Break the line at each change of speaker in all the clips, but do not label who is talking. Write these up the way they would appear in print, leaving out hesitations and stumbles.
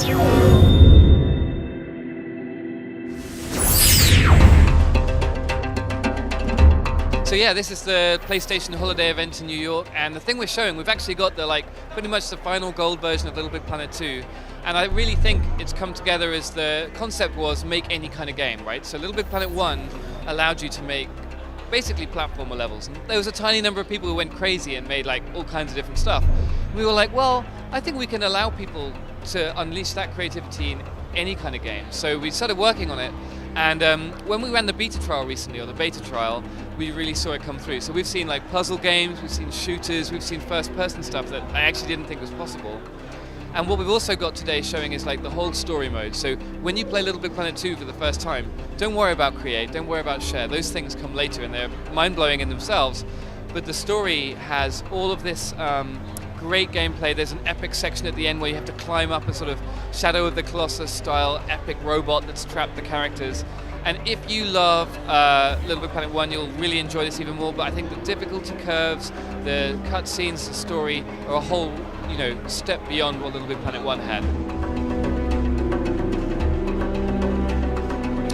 So yeah, this is the PlayStation Holiday event in New York, and the thing we're showing, we've actually got the pretty much the final gold version of LittleBigPlanet 2, and I really think it's come together as the concept was make any kind of game, right? So LittleBigPlanet 1 allowed you to make basically platformer levels, and there was a tiny number of people who went crazy and made like all kinds of different stuff. We were like, well, I think we can allow people to unleash that creativity in any kind of game. So we started working on it, and when we ran the beta trial recently, or the beta trial, we really saw it come through. So we've seen like puzzle games, we've seen shooters, we've seen first-person stuff that I actually didn't think was possible. And what we've also got today showing is like the whole story mode. So when you play LittleBigPlanet 2 for the first time, don't worry about create, don't worry about share. Those things come later and they're mind-blowing in themselves. But the story has all of this great gameplay. There's an epic section at the end where you have to climb up a sort of Shadow of the Colossus style epic robot that's trapped the characters. And if you love LittleBigPlanet 1, you'll really enjoy this even more. But I think the difficulty curves, the cutscenes, the story are a whole, step beyond what LittleBigPlanet 1 had.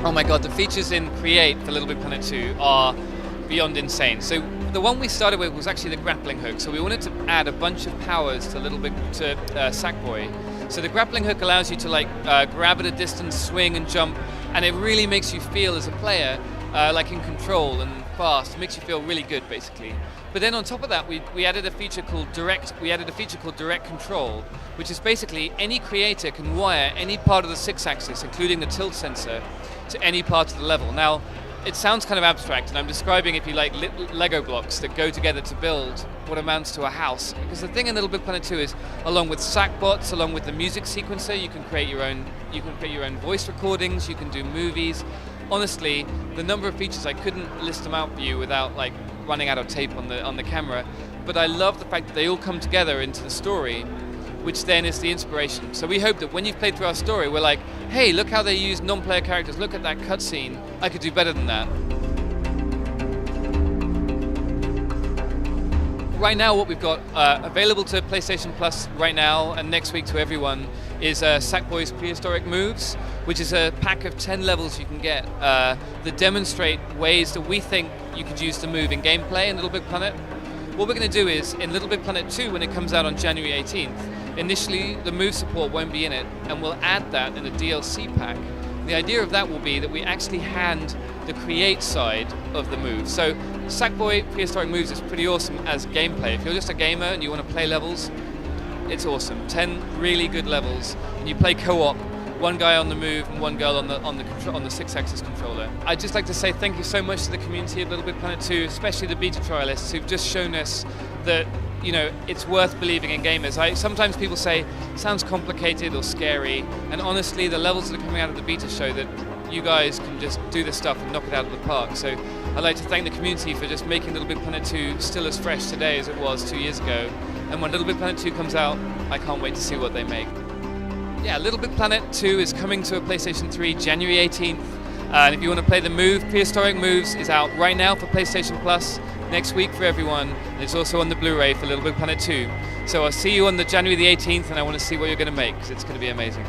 Oh my god, the features in Create for LittleBigPlanet 2 are beyond insane. So the one we started with was actually the grappling hook. So we wanted to add a bunch of powers to Sackboy. So the grappling hook allows you to grab at a distance, swing and jump, and it really makes you feel as a player like in control and fast. It makes you feel really good, basically. But then on top of that, we added a feature called direct control, which is basically any creator can wire any part of the 6-axis, including the tilt sensor, to any part of the level. Now, it sounds kind of abstract, and I'm describing, if you like, Lego blocks that go together to build what amounts to a house. Because the thing in LittleBigPlanet 2 is, along with Sackbots, along with the music sequencer, you can create your own voice recordings, you can do movies. Honestly, the number of features, I couldn't list them out for you without running out of tape on the camera. But I love the fact that they all come together into the story, which then is the inspiration. So we hope that when you've played through our story, we're like, hey, look how they use non-player characters, look at that cutscene, I could do better than that. Right now, what we've got available to PlayStation Plus right now and next week to everyone is Sackboy's Prehistoric Moves, which is a pack of 10 levels you can get that demonstrate ways that we think you could use to move in gameplay in LittleBigPlanet. What we're going to do is, in LittleBigPlanet 2, when it comes out on January 18th, initially the move support won't be in it, and we'll add that in a DLC pack. The idea of that will be that we actually hand the create side of the move. So Sackboy Prehistoric Moves is pretty awesome as gameplay. If you're just a gamer and you want to play levels, it's awesome. 10 really good levels, and you play co-op, one guy on the move and one girl on the 6-axis controller. I'd just like to say thank you so much to the community of LittleBigPlanet 2, especially the beta trialists who've just shown us that it's worth believing in gamers. Sometimes people say it sounds complicated or scary, and honestly, the levels that are coming out of the beta show that you guys can just do this stuff and knock it out of the park. So I'd like to thank the community for just making LittleBigPlanet 2 still as fresh today as it was 2 years ago. And when LittleBigPlanet 2 comes out, I can't wait to see what they make. Yeah, LittleBigPlanet 2 is coming to a PlayStation 3 January 18th. And if you want to play the move, Prehistoric Moves is out right now for PlayStation Plus, next week for everyone. And it's also on the Blu-ray for LittleBigPlanet 2. So I'll see you on the January the 18th, and I want to see what you're going to make, because it's going to be amazing.